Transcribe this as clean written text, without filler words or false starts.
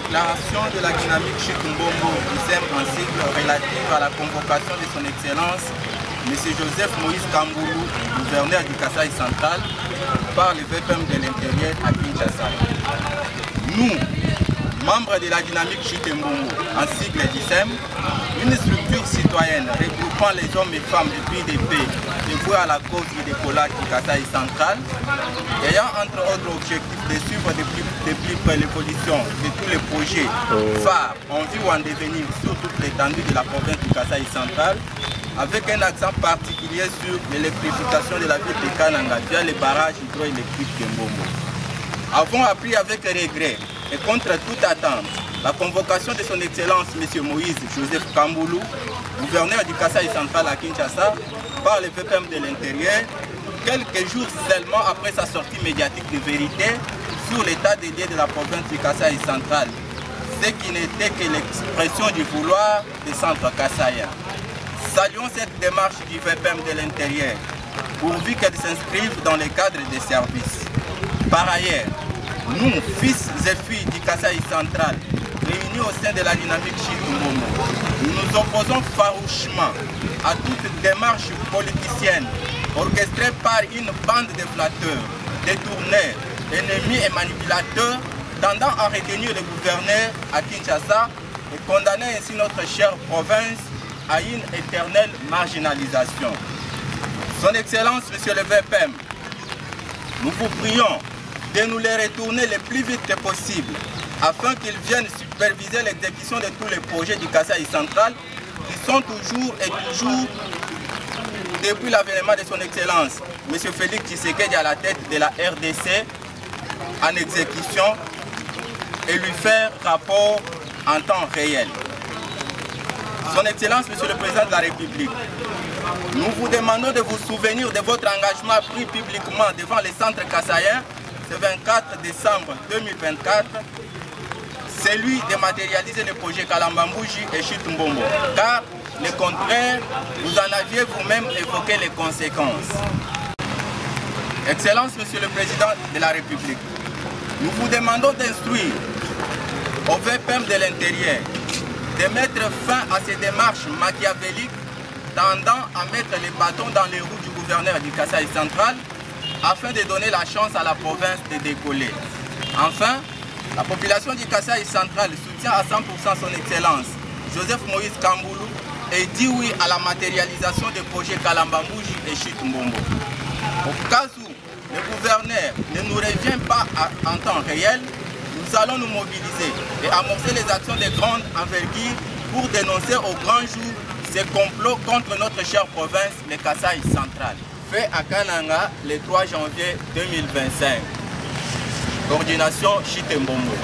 déclaration de la dynamique Chitumbombo ISEM en sigle relative à la convocation de son Excellence M. Joseph Moïse Kamboulou, gouverneur du Kasaï central, par le VPM de l'Intérieur à Kinshasa. Nous, membres de la dynamique Chitumbombo en sigle d'ISEM, une structure citoyenne regroupant les hommes et femmes et puis des pays dévoués à la cause du décollage du Kasaï central, ayant entre autres objectifs de suivre de plus près l'évolution de tous les projets phares en vue ou en devenir sur toute l'étendue de la province du Kasaï central, avec un accent particulier sur l'électrification de la ville de Kananga via les barrages hydroélectriques de Mbombo. Avons appris avec regret et contre toute attente la convocation de son Excellence M. Moïse Joseph Kamboulou, gouverneur du Kasaï central à Kinshasa, par le VPM de l'Intérieur, quelques jours seulement après sa sortie médiatique de vérité sur l'état des lieux de la province du Kasaï central, ce qui n'était que l'expression du vouloir des centres kassaïens. Saluons cette démarche du VPM de l'Intérieur, pourvu qu'elle s'inscrive dans le cadre des services. Par ailleurs, nous, fils et filles du Kasaï central, réunis au sein de la dynamique Chitumbombo, nous nous opposons farouchement à toute démarche politicienne orchestrée par une bande de flatteurs, détourneurs, ennemis et manipulateurs tendant à retenir le gouverneur à Kinshasa et condamner ainsi notre chère province à une éternelle marginalisation. Son Excellence, Monsieur le VPM, nous vous prions de nous les retourner le plus vite que possible afin qu'ils viennent superviser l'exécution de tous les projets du Kasaï central qui sont toujours et toujours, depuis l'avènement de son Excellence, M. Félix Tshisekedi à la tête de la RDC, en exécution et lui faire rapport en temps réel. Son Excellence, Monsieur le Président de la République, nous vous demandons de vous souvenir de votre engagement pris publiquement devant les centres kassaïens ce 24 décembre 2024, celui de matérialiser le projet Kalambambouji et Chitumbombo, car le contraire, vous en aviez vous-même évoqué les conséquences. Excellence, Monsieur le Président de la République, nous vous demandons d'instruire au VPM de l'Intérieur de mettre fin à ces démarches machiavéliques tendant à mettre les bâtons dans les roues du gouverneur du Kasaï central afin de donner la chance à la province de décoller. Enfin, la population du Kasaï central soutient à 100% son Excellence Joseph Moïse Kamboulou et dit oui à la matérialisation des projets Kalambambouji et Chitumbombo. Au cas où le gouverneur ne nous revient pas en temps réel, nous allons nous mobiliser et amorcer les actions de grande envergure pour dénoncer au grand jour ces complots contre notre chère province, le Kasaï central. Fait à Kananga le 3 janvier 2025. Coordination Chitumbombo.